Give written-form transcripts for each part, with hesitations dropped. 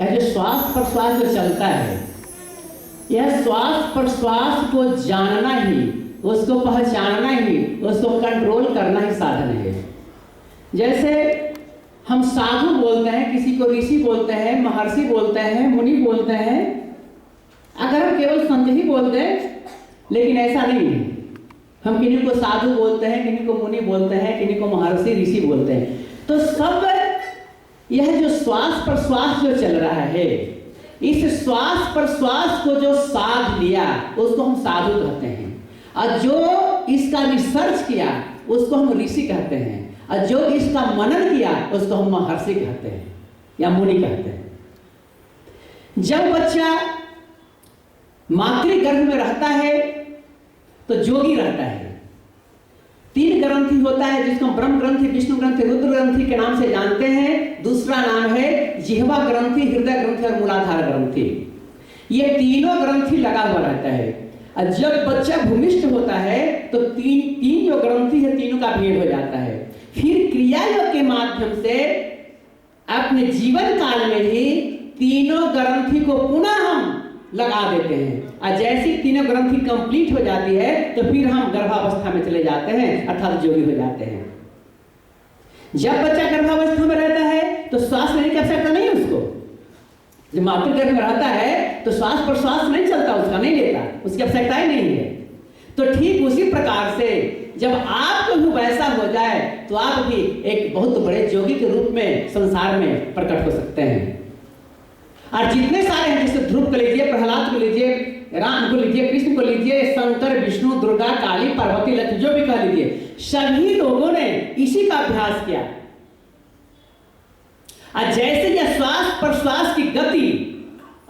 यह जो श्वास प्रश्वास जो चलता है, यह श्वास प्रश्वास को जानना ही, उसको पहचानना ही, उसको कंट्रोल करना ही साधन है। जैसे हम साधु बोलते हैं, किसी को ऋषि बोलते हैं, महर्षि बोलते हैं, मुनि बोलते हैं, अगर हम केवल संत ही बोलते हैं, लेकिन ऐसा नहीं है। हम किन्हीं को साधु बोलते हैं, किन्हीं को मुनि बोलते हैं, किन्हीं को महर्षि ऋषि बोलते हैं। तो सब यह जो श्वास प्रश्वास जो चल रहा है, इस श्वास प्रश्वास को जो साध लिया उसको हम साधु कहते हैं, और जो इसका रिसर्च किया उसको हम ऋषि कहते हैं, और जो इसका मनन किया उसको हम महर्षि कहते हैं या मुनि कहते हैं। जब बच्चा मातृगर्भ में रहता है तो जोगी रहता है। 3 ग्रंथि होता है जिसको ब्रह्म ग्रंथि, विष्णु ग्रंथि, रुद्र ग्रंथि के नाम से जानते हैं। दूसरा नाम है जिह्वा ग्रंथि, हृदय ग्रंथि और मूलाधार ग्रंथि। ये तीनों ग्रंथि लगा हुआ रहता है। और जब बच्चा भूमिष्ठ होता है तो तीन जो ग्रंथि है तीनों का भेद हो जाता है। फिर क्रिया योग के माध्यम से अपने जीवन काल में ही तीनों ग्रंथि को पुनः हम लगा देते हैं, और जैसी तीनों ग्रंथि कंप्लीट हो जाती है तो फिर हम गर्भावस्था में चले जाते हैं, अर्थात जोगी हो जाते हैं। जब बच्चा गर्भावस्था में रहता है तो श्वास लेने की आवश्यकता नहीं है उसको। जब मातृगर्भ में रहता है तो श्वास प्रश्वास नहीं चलता, उसका नहीं लेता, उसकी आवश्यकता ही नहीं है। तो ठीक उसी प्रकार से जब आपको भी वैसा हो जाए तो आप भी एक बहुत बड़े जोगी के रूप में संसार में प्रकट हो सकते हैं। और जितने सारे हैं, जैसे ध्रुव को लीजिए, प्रहलाद को लीजिए, राम को लीजिए, कृष्ण को लीजिए, शंकर, विष्णु, दुर्गा, काली, पार्वती, लक्ष्मी, जो भी कह लीजिए, सभी लोगों ने इसी का अभ्यास किया। और जैसे यह श्वास प्रश्वास की गति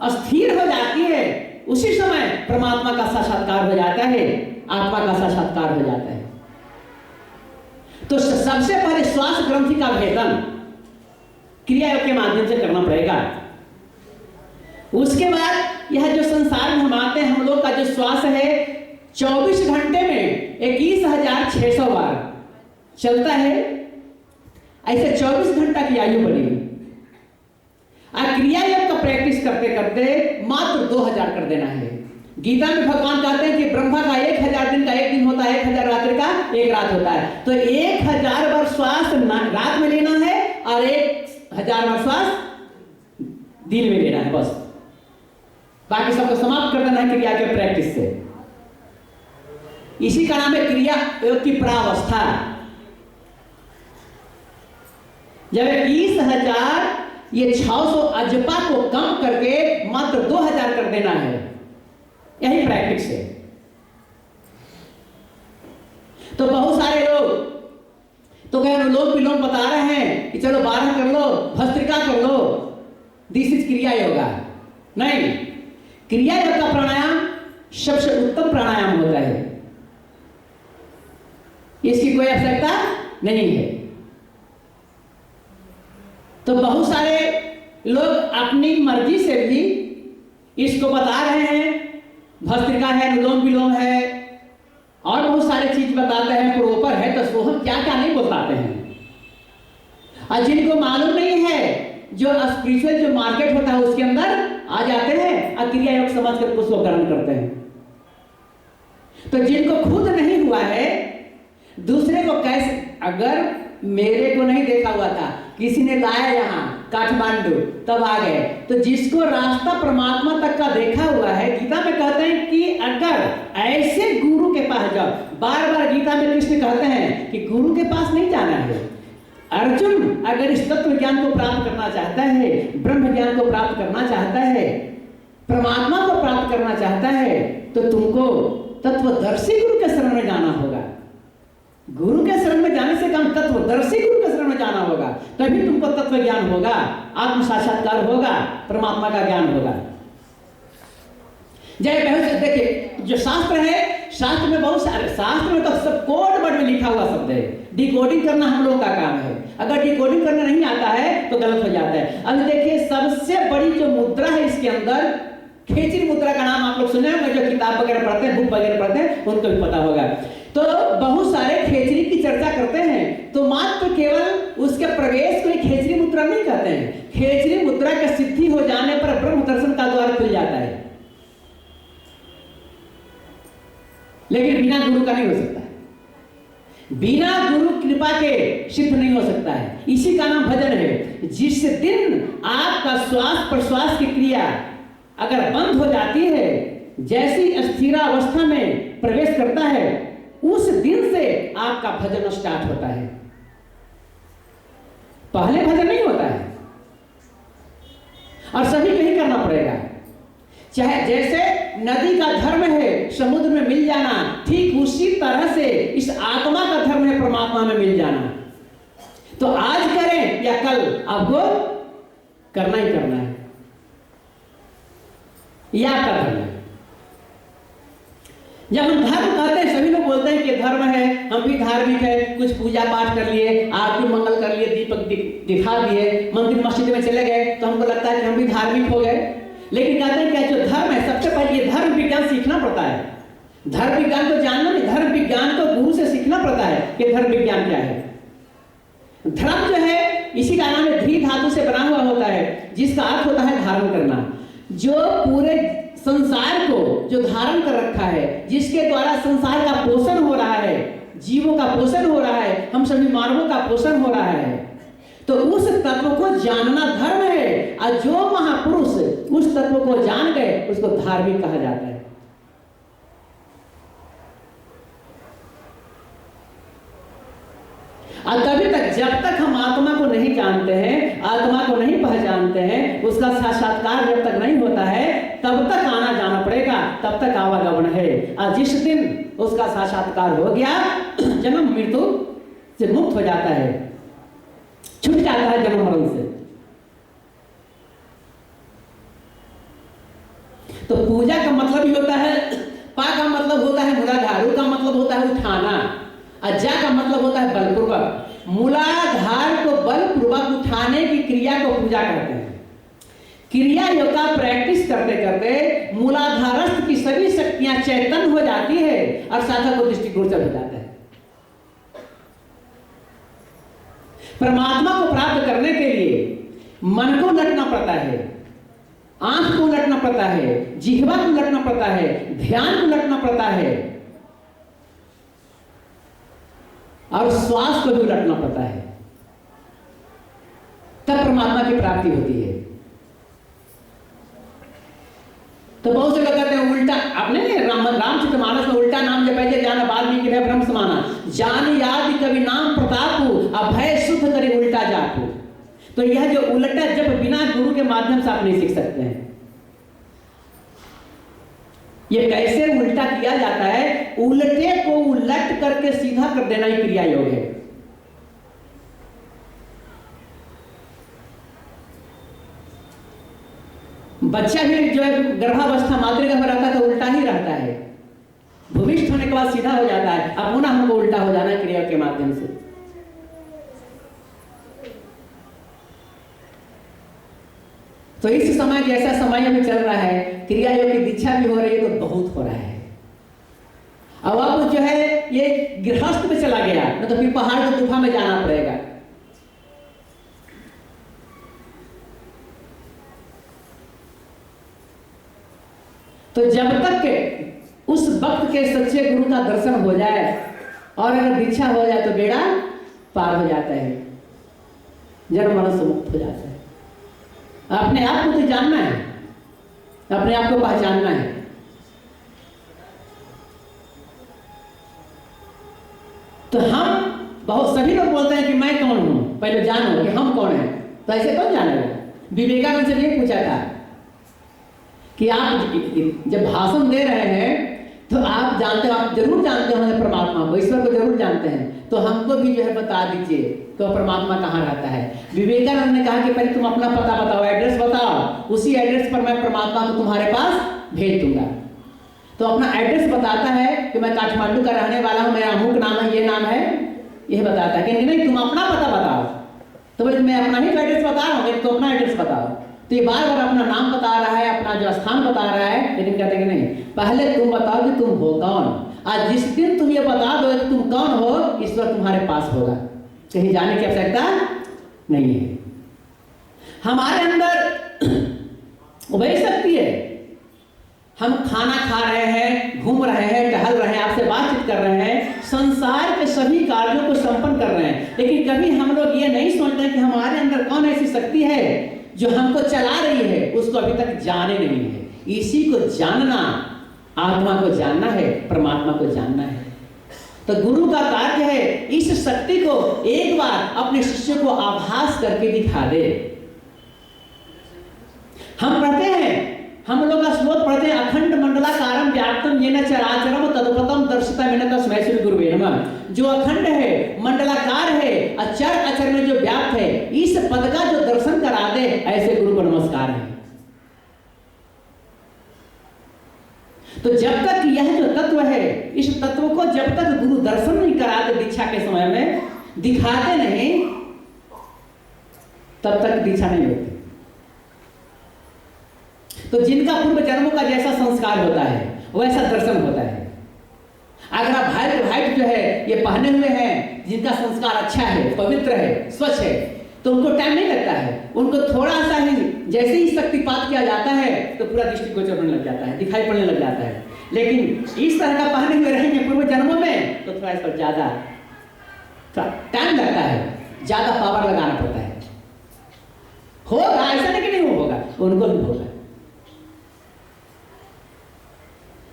अस्थिर हो जाती है, उसी समय परमात्मा का साक्षात्कार हो जाता है, आत्मा का साक्षात्कार हो जाता है। तो सबसे पहले श्वास ग्रंथि का भेदन क्रिया योग के माध्यम से करना पड़ेगा। उसके बाद यह जो संसार में हम आते हैं, हम लोग का जो श्वास है 24 घंटे में 21,600 बार चलता है। ऐसे 24 घंटा की आयु बनेगी। और क्रिया योग का प्रैक्टिस करते करते मात्र 2000 कर देना है। गीता में भगवान कहते हैं कि ब्रह्मा का 1000 दिन का एक दिन होता है, 1000 रात्रि का एक रात होता है। तो 1000 बार श्वास रात में लेना है और 1000 बार श्वास दिन में लेना है, बस। बाकी सबको समाप्त कर देना है क्रिया के प्रैक्टिस से। इसी का नाम है क्रिया योग की प्रावस्था। जब 21,000 ये 600 अजपा को कम करके मात्र 2000 कर देना है, यही प्रैक्टिस है। तो बहुत सारे लोग तो कह लोग विलोम बता रहे हैं कि चलो 12 कर लो, भस्त्रिका कर लो, दिस इज क्रिया योगा। नहीं, क्रिया योग का प्राणायाम सबसे उत्तम प्राणायाम होता है, इसकी कोई आवश्यकता नहीं है। तो बहुत सारे लोग अपनी मर्जी से भी इसको बता रहे हैं, भस्त्रिका है, अनुलोम विलोम है और बहुत सारे चीज बताते हैं, प्रोपर है, तो हम क्या क्या नहीं बताते हैं। और जिनको मालूम नहीं है, जो स्पिरिचुअल जो मार्केट होता है उसके अंदर आ जाते हैं और क्रिया योग समझ कर उसको ग्रहण करते हैं। तो जिनको खुद नहीं हुआ है, दूसरे को कैसे, अगर मेरे को नहीं देखा हुआ था, किसी ने लाया यहाँ काठमांडू, तब आ गए, तो जिसको रास्ता परमात्मा तक का देखा हुआ है, गीता में कहते हैं कि अगर ऐसे गुरु के पास जाओ, बार बार गीता में कृष्ण कहते हैं कि गुरु के पास नहीं जाना है। अर्जुन अगर इस तत्व ज्ञान को प्राप्त करना चाहता है, ब्रह्म ज्ञान को प्राप्त करना चाहता है, परमात्मा को प्राप्त करना चाहता है, तो तुमको तत्वदर्शी गुरु के शरण में जाना होगा। गुरु के शरण में जाने से कम तत्वदर्शी गुरु के शरण में जाना होगा, तभी तुमको तत्व ज्ञान होगा, आत्म साक्षात्कार होगा, परमात्मा का ज्ञान होगा। जय देखिए, जो शास्त्र है, शास्त्र में बहुत सारे, शास्त्र में तो सब कोड वर्ड में लिखा हुआ शब्द है, डिकोडिंग करना हम लोग का काम है। अगर डिकोडिंग करना नहीं आता है तो गलत हो जाता है। अब देखिए, सबसे बड़ी जो मुद्रा है इसके अंदर, खेचरी मुद्रा का नाम आप लोग सुने होंगे, जो किताब वगैरह पढ़ते हैं, बुक वगैरह पढ़ते हैं, उनको भी पता होगा। तो बहुत सारे खेचरी की चर्चा करते हैं, तो मात्र केवल उसके प्रवेश को खेचरी मुद्रा नहीं कहते हैं। खेचरी मुद्रा की सिद्धि हो जाने लेकिन बिना गुरु का नहीं हो सकता है। बिना गुरु कृपा के सिद्ध नहीं हो सकता है। इसी का नाम भजन है। जिस दिन आपका श्वास प्रश्वास की क्रिया अगर बंद हो जाती है, जैसी स्थिरावस्था में प्रवेश करता है, उस दिन से आपका भजन स्टार्ट होता है। पहले भजन नहीं होता है और सभी को ही करना पड़ेगा। चाहे जैसे नदी का धर्म है समुद्र में मिल जाना, ठीक उसी तरह से इस आत्मा का धर्म है परमात्मा में मिल जाना। तो आज करें या कल, आपको करना ही करना है, याद कर करना है। जब हम धर्म कहते हैं, सभी लोग बोलते हैं कि धर्म है, हम भी धार्मिक है, कुछ पूजा पाठ कर लिए, आरती मंगल कर लिए, दीपक दिखा दिए, मंदिर मस्जिद में चले गए, तो हमको लगता है कि हम भी धार्मिक हो गए। लेकिन कहते हैं कि जो धर्म है, सबसे पहले ये धर्म विज्ञान सीखना पड़ता है। धर्म विज्ञान को जानना नहीं, धर्म विज्ञान को गुरु से सीखना पड़ता है कि धर्म विज्ञान क्या है। धर्म जो है, इसी का नाम है धी धातु से बना हुआ होता है, जिसका अर्थ होता है धारण करना। जो पूरे संसार को जो धारण कर रखा है, जिसके द्वारा संसार का पोषण हो रहा है, जीवों का पोषण हो रहा है, हम सभी मानवों का पोषण हो रहा है, तो उस तत्व को जानना धर्म है। और जो महापुरुष उस तत्व को जान गए, उसको धार्मिक कहा जाता है। और तभी तक, जब तक हम आत्मा को नहीं जानते हैं, आत्मा को नहीं पहचानते हैं, उसका साक्षात्कार जब तक नहीं होता है, तब तक आना जाना पड़ेगा, तब तक आवागमन है। और जिस दिन उसका साक्षात्कार हो गया, जन्म मृत्यु से मुक्त हो जाता है, छूट जाता है जन्म मरण से। तो पूजा का मतलब ही होता है, पा का मतलब होता है मूलाधार, रू का मतलब होता है उठाना, और जा का मतलब होता है बलपूर्वक। मूलाधार को बलपूर्वक उठाने की क्रिया को पूजा कहते हैं। क्रिया योग का प्रैक्टिस करते करते मूलाधारस्थ की सभी शक्तियां चैतन्य हो जाती है और साधक को दृष्टिगोचर हो जाता है। परमात्मा को प्राप्त करने के लिए मन को लटना पड़ता है, आंख को लटना पड़ता है, जिह्वा को लटना पड़ता है, ध्यान को लटना पड़ता है, और श्वास को भी लटना पड़ता है, तब परमात्मा की प्राप्ति होती है। तो बहुत से लोग कहते हैं उल्टा, आपने रामचरितमानस में उल्टा नाम जब पहले जाना वाल्मीकि है ब्रह्म समाना, जान याद कवि नाम प्रतापु, अभय शुद्ध करे उल्टा जापू। तो यह जो उल्टा जब बिना गुरु के माध्यम से आप नहीं सीख सकते हैं। ये कैसे उल्टा किया जाता है? उल्टे को उलट करके सीधा कर देना ही क्रिया योग है। बच्चा भी जो है गर्भावस्था मातृगर्भ में रहता है तो उल्टा ही रहता है, भूमिष्ठ होने के बाद सीधा हो जाता है। अब पुनः हमको उल्टा हो जाना है क्रिया के माध्यम से। तो इस समय जैसा समय अभी चल रहा है, क्रिया योग की दीक्षा भी हो रही है तो बहुत हो रहा है। अब जो है ये गृहस्थ में चला गया, न तो फिर पहाड़ की गुफा में जाना पड़ेगा। तो जब तक उस वक्त के सच्चे गुरु का दर्शन हो जाए और अगर दीक्षा हो जाए तो बेड़ा पार हो जाता है, जन्म मरण से मुक्त हो जाता है। अपने आप को तो जानना है, अपने आप को पहचानना है। तो हम बहुत सभी लोग बोलते हैं कि मैं कौन हूं, पहले जानो कि हम कौन हैं। तो ऐसे कौन जानेगा? विवेकानंद से ये पूछा था कि आप जब भाषण दे रहे हैं तो आप जानते हो, आप जरूर जानते हो परमात्मा को, ईश्वर को जरूर जानते हैं, तो हमको भी जो है बता दीजिए तो परमात्मा कहाँ रहता है। विवेकानंद ने कहा कि पहले तुम अपना पता बताओ, एड्रेस बताओ, उसी एड्रेस पर मैं परमात्मा को तुम्हारे पास भेज दूंगा। तो अपना एड्रेस बताता है कि मैं काठमांडू का रहने वाला हूँ, मेरा अमुक नाम है, ये नाम है, यह बताता है कि नहीं तुम अपना पता बताओ। तो बोले मैं अपना ही एड्रेस बता रहा हूँ, तो अपना एड्रेस बताओ। तो ये बार बार अपना नाम बता रहा है, अपना जो स्थान बता रहा है, लेकिन कहते हैं कि नहीं, पहले तुम बताओ कि तुम हो कौन। आज जिस दिन तुम ये बता दो कि तुम कौन हो, ईश्वर तुम्हारे पास होगा, कहीं जाने की आवश्यकता नहीं है। हमारे अंदर वही शक्ति है हम खाना खा रहे हैं, घूम रहे हैं, टहल रहे हैं, आपसे बातचीत कर रहे हैं, संसार के सभी कार्यों को संपन्न कर रहे हैं, लेकिन कभी हम लोग ये नहीं सोचते कि हमारे अंदर कौन ऐसी शक्ति है जो हमको चला रही है, उसको अभी तक जाने नहीं है। इसी को जानना, आत्मा को जानना है, परमात्मा को जानना है। तो गुरु का कार्य है इस शक्ति को एक बार अपने शिष्य को आभास करके दिखा दे। हम पढ़ते हैं, हम लोग का श्लोक पढ़ते हैं, अखंड मंडलाकारम व्याप्तम येन चराचरम तदुपतम दर्शितमेन तस्मै श्री गुरुवे नमः। जो अखंड है, मंडलाकार है, अचर अचर में जो व्याप्त है, इस पद का जो दर्शन करा दे, ऐसे गुरु को नमस्कार है। तो जब तक यह जो तत्व है, इस तत्व को जब तक गुरु दर्शन नहीं कराते दीक्षा के समय में, दिखाते नहीं, तब तक दीक्षा नहीं होती। तो जिनका पूर्व जन्मों का जैसा संस्कार होता है वैसा दर्शन होता है। अगर आप व्हाइट जो है ये पहने हुए हैं, जिनका संस्कार अच्छा है, पवित्र है, स्वच्छ है, तो उनको टाइम नहीं लगता है। उनको थोड़ा सा ही जैसे ही शक्तिपात किया जाता है तो पूरा दृष्टिगोचर होने लग जाता है, दिखाई पड़ने लग जाता है। लेकिन इस तरह का पहने हुए रहेंगे पूर्व जन्मों में तो थोड़ा इस पर ज्यादा टाइम लगता है, ज्यादा पावर लगाना पड़ता है। होगा, ऐसा नहीं कि नहीं होगा, उनको भी होगा।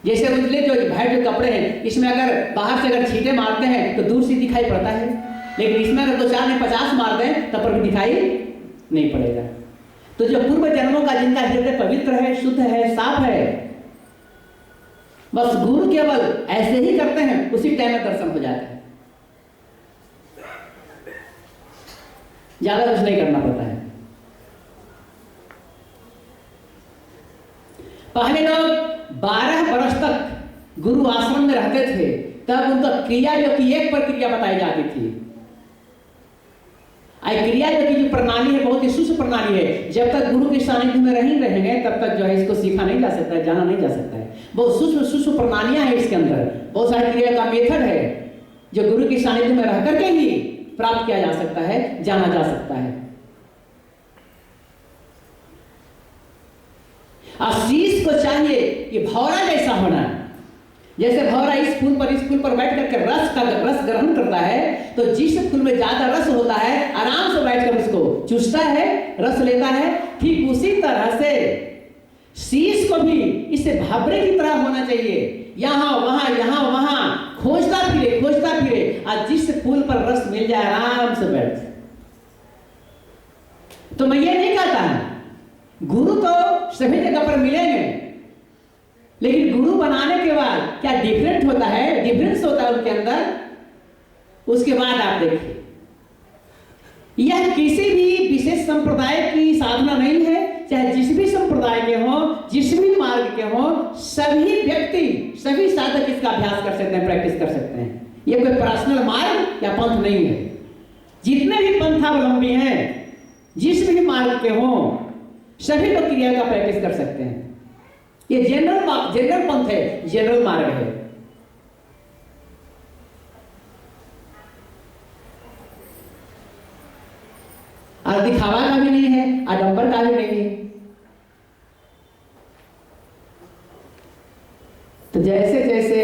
जैसे उजले जो व्हाइट जो कपड़े हैं, इसमें अगर बाहर से अगर छींटे मारते हैं तो दूर से दिखाई पड़ता है, लेकिन इसमें अगर 2 4 में 50 मारते हैं तब पर भी दिखाई नहीं पड़ेगा। तो जो पूर्व जन्मों का जिनका हृदय पवित्र है, शुद्ध है, साफ है, बस गुरु केवल ऐसे ही करते हैं, उसी टाइम में दर्शन हो जाता है, ज्यादा कुछ नहीं करना पड़ता है। पहले लोग 12 वर्ष तक गुरु आश्रम में रहते थे, तब उनका क्रिया योग की एक प्रक्रिया बताई जाती थी। क्रिया योग की जो प्रणाली है बहुत ही सूक्ष्म प्रणाली है। जब तक गुरु के सानिध्य में रहेंगे तब तक जो है इसको सीखा नहीं जा सकता है, जाना नहीं जा सकता है। बहुत सूक्ष्म प्रणालियां हैं इसके अंदर, बहुत सारी क्रिया का मेथड है जो गुरु के सानिध्य में रह करके ही प्राप्त किया जा सकता है, जाना जा सकता है। शीश को चाहिए कि भौरा जैसा होना। जैसे भौरा इस फूल पर बैठ करके रस ग्रहण करता है, तो जिस फूल में ज्यादा रस होता है आराम से बैठकर उसको चूसता है, रस लेता है। ठीक उसी तरह से शीश को भी इसे भावरे की तरह होना चाहिए, यहाँ वहां खोजता फिरे, और जिस फूल पर रस मिल जाए आराम से बैठ। तो मैं ये नहीं कहता गुरु तो सभी जगह पर मिलेंगे, लेकिन गुरु बनाने के बाद क्या डिफरेंस होता है उनके अंदर, उसके बाद आप देखिए। यह किसी भी विशेष संप्रदाय की साधना नहीं है, चाहे जिस भी संप्रदाय के हो, जिस भी मार्ग के हो, सभी व्यक्ति, सभी साधक इसका अभ्यास कर सकते हैं, प्रैक्टिस कर सकते हैं। यह कोई पर्सनल मार्ग या पंथ नहीं है। जितने भी पंथावलंबी हैं, जिस भी मार्ग के हो, सभी लोग क्रिया का प्रैक्टिस कर सकते हैं। ये जनरल पंथ है, जनरल मार्ग है। और दिखावा का भी नहीं है, आडंबर का भी नहीं है। तो जैसे जैसे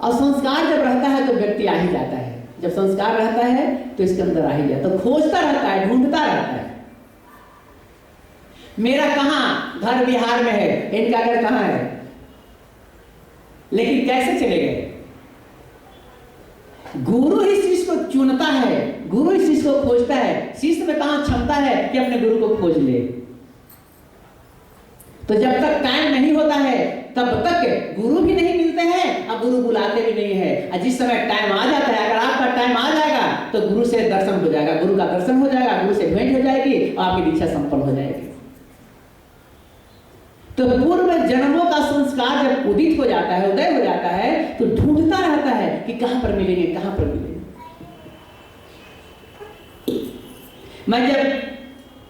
और संस्कार जब रहता है तो व्यक्ति आ ही जाता है। जब संस्कार रहता है तो इसके अंदर आ ही जाता है, तो खोजता रहता है, ढूंढता रहता है। मेरा कहां घर बिहार में है, इनका घर कहां है, लेकिन कैसे चले गए? गुरु ही शिष्य को चुनता है, गुरु ही शिष्य को खोजता है। शिष्य में कहां क्षमता है कि अपने गुरु को खोज ले। तो जब तक टाइम नहीं होता है तब तक गुरु भी नहीं मिलते हैं और गुरु बुलाते भी नहीं है। और जिस समय टाइम आ जाता है, अगर आपका टाइम आ जाएगा तो गुरु से दर्शन हो जाएगा, गुरु का दर्शन हो जाएगा, गुरु से भेंट हो जाएगी और आपकी दीक्षा संपन्न हो जाएगी। तो पूर्व जन्मों का संस्कार जब उदित हो जाता है, उदय हो जाता है, तो ढूंढता रहता है कि कहां पर मिलेंगे, कहां पर मिलेंगे। मैं जब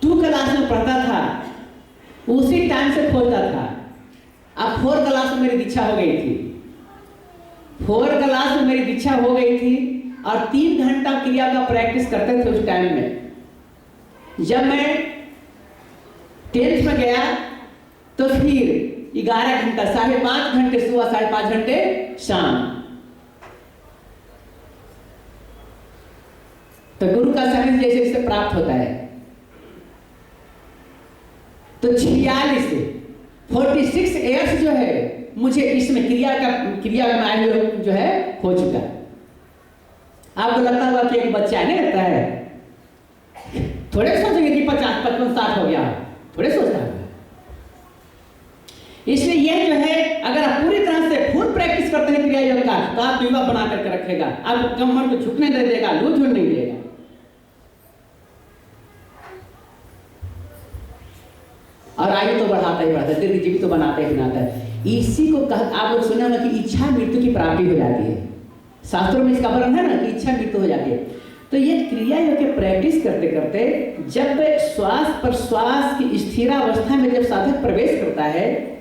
2 क्लास में पढ़ता था उसी टाइम से खोजता था। अब 4 क्लास में मेरी दीक्षा हो गई थी, 4 क्लास में मेरी दीक्षा हो गई थी और 3 घंटा क्रिया का प्रैक्टिस करते थे उस टाइम में। जब मैं 10th में गया तो फिर 11 घंटा, 5.5 घंटे सुबह, 5.5 घंटे शाम। तो गुरु का सानिध्य जैसे जैसे प्राप्त होता है तो 46 ईयर्स जो है मुझे इसमें क्रिया में आए हुए जो है हो चुका है। आपको लगता होगा कि एक बच्चा नहीं लगता है, थोड़े सोचेंगे कि 50, 55, 60 हो गया, थोड़े सोचता है। इसलिए यह जो है अगर आप पूरी तरह से फुल प्रैक्टिस करते हैं क्रिया योग का तो आप युवा बना करके रखेगा, आप कमर को झुकने नहीं देगा, लूट नहीं देगा। और आयु तो बढ़ाता ही बढ़ाता है, दीर्घ जीवित तो बनाता ही बनाता है। इसी को आप लोग सुना ना कि इच्छा मृत्यु की प्राप्ति हो जाती है, शास्त्रों में इसका वर्णन है ना कि इच्छा मृत्यु हो जाती है। तो ये क्रिया योग के प्रैक्टिस करते करते जब श्वास प्रश्वास की स्थिरावस्था में जब साधक प्रवेश करता है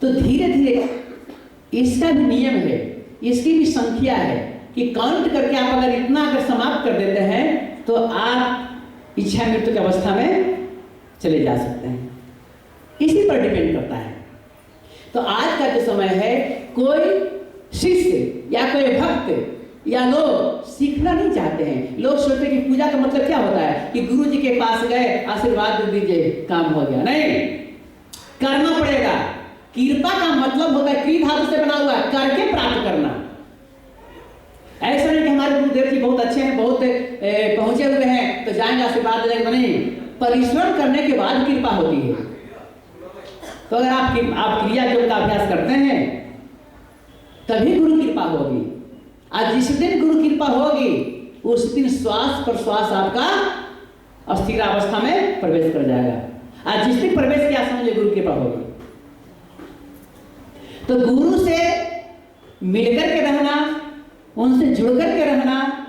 तो धीरे धीरे इसका भी नियम है, इसकी भी संख्या है कि काउंट करके आप अगर इतना अगर समाप्त कर देते हैं तो आप इच्छा मृत्यु की अवस्था में चले जा सकते हैं। इसी पर डिपेंड करता है। तो आज का जो समय है, कोई शिष्य या कोई भक्त या लोग सीखना नहीं चाहते हैं। लोग सोचते हैं कि पूजा का मतलब क्या होता है कि गुरु जी के पास गए, आशीर्वाद दे दीजिए, काम हो गया। नहीं, करना पड़ेगा। कृपा का मतलब होता है, कृ धातु से बना हुआ है, करके प्राप्त करना। ऐसा नहीं कि हमारे गुरुदेव जी बहुत अच्छे हैं, बहुत पहुंचे हुए हैं तो जाएंगे आशीर्वाद दे देंगे। नहीं, परिश्रम करने के बाद कृपा होती है। तो अगर आप क्रिया योग का अभ्यास करते हैं तभी गुरु कृपा होगी। आज जिस दिन गुरु कृपा होगी उस दिन श्वास प्रश्वास आपका अस्थिर अवस्था में प्रवेश कर जाएगा। आज जिस दिन प्रवेश किया समझे गुरु कृपा होगी। तो गुरु से मिलकर के रहना, उनसे जुड़कर के रहना,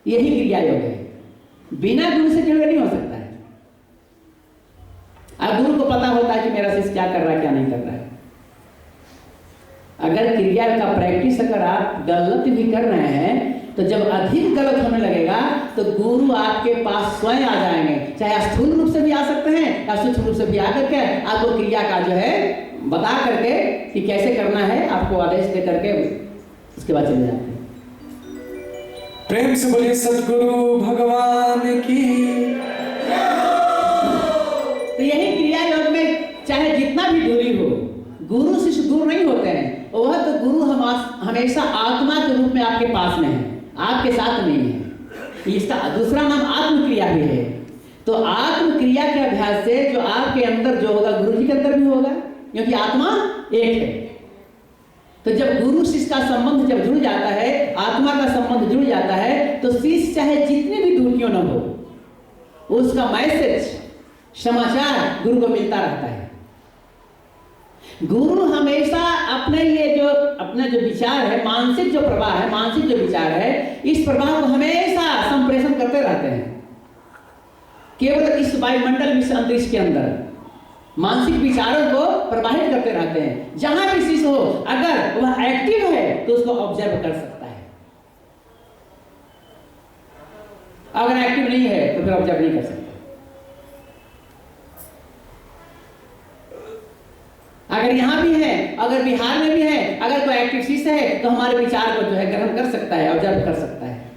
यही क्रिया योग है। बिना गुरु से जुड़े नहीं हो सकता है। अब गुरु को पता होता है कि मेरा शिष्य क्या कर रहा है, क्या नहीं कर रहा है। अगर क्रिया का प्रैक्टिस अगर आप गलत भी कर रहे हैं तो जब अधिक गलत होने लगेगा तो गुरु आपके पास स्वयं आ जाएंगे। चाहे स्थूल रूप से भी आ सकते हैं या सूक्ष्म रूप से भी आकर के आपको क्रिया का जो है बता करके कि कैसे करना है, आपको आदेश दे करके उसके बाद चले जाते हैं। प्रेम से बोलिए सद्गुरु भगवान की। तो यही क्रिया योग में चाहे जितना भी दूरी हो, गुरु शिष्य दूर नहीं होते हैं। वह तो गुरु हमेशा आत्मा के रूप में आपके पास में है, आपके साथ नहीं है। इसका दूसरा नाम आत्मक्रिया भी है। तो आत्मक्रिया के अभ्यास से जो आपके अंदर जो होगा गुरु जी के अंदर भी होगा, क्योंकि आत्मा एक है। तो जब गुरु शिष्य का संबंध जब जुड़ जाता है, आत्मा का संबंध जुड़ जाता है, तो शिष्य चाहे जितने भी दूर क्यों न हो, उसका मैसेज समाचार गुरु को मिलता रहता है। गुरु हमेशा अपने जो विचार है, मानसिक जो प्रवाह है, मानसिक जो विचार है, इस प्रवाह को हमेशा संप्रेषण करते रहते हैं। केवल इस वायुमंडल विश्व अंतरिक्ष के अंदर मानसिक विचारों को प्रवाहित करते रहते हैं। जहां भी शिष्य हो, अगर वह एक्टिव है तो उसको ऑब्जर्व कर सकता है। अगर एक्टिव नहीं है तो फिर ऑब्जर्व नहीं कर सकता। अगर यहां भी है, अगर बिहार में भी है, अगर कोई एक्टिव शिष्य है तो हमारे विचार को जो है ग्रहण कर सकता है, ऑब्जर्व कर सकता है।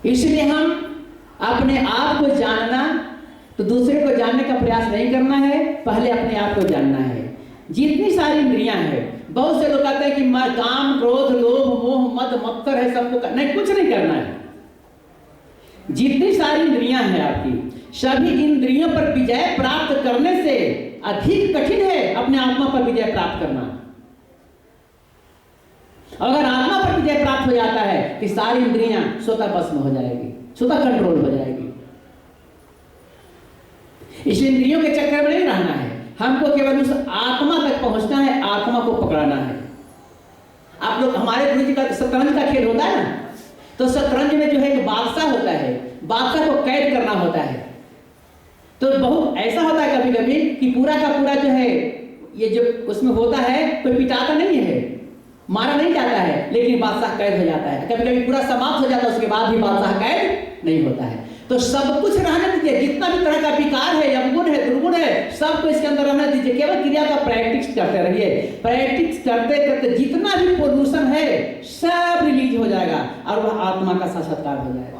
इसलिए हम अपने आप को जानना, तो दूसरे को जानने का प्रयास नहीं करना है, पहले अपने आप को जानना है। जितनी सारी इंद्रियां हैं, बहुत से लोग कहते हैं कि मैं काम क्रोध लोभ मोह मद मत्सर है सबको नहीं, कुछ नहीं करना है। जितनी सारी इंद्रियां हैं आपकी, सभी इंद्रियों पर विजय प्राप्त करने से अधिक कठिन है अपने आत्मा पर विजय प्राप्त करना। अगर आत्मा पर विजय प्राप्त हो जाता है कि सारी इंद्रियां स्वतः भस्म हो जाएगी, स्वतः कंट्रोल हो जाएगी। इसलिए इंद्रियों के चक्कर में नहीं रहना है, हमको केवल उस आत्मा तक पहुंचना है, आत्मा को पकड़ना है। आप लोग, हमारे गुरु जी का शतरंज का खेल होता है ना, तो शतरंज में जो है एक बादशाह होता है, बादशाह को कैद करना होता है। तो बहुत ऐसा होता है कभी कभी कि पूरा का पूरा जो है ये जो उसमें होता है, कोई पिटाता नहीं है, मारा नहीं जाता है, लेकिन बादशाह कैद हो जाता है। कभी कभी पूरा समाप्त हो जाता है, उसके बाद भी बादशाह कैद नहीं होता है। तो सब कुछ रहने दीजिए, जितना भी तरह का विकार है, अवगुण है, दुर्गुण है, सबको इसके अंदर रहने दीजिए। केवल क्रिया का प्रैक्टिस करते रहिए। प्रैक्टिस करते करते जितना भी पोल्यूशन है सब रिलीज हो जाएगा और वह आत्मा का साक्षात्कार हो जाएगा।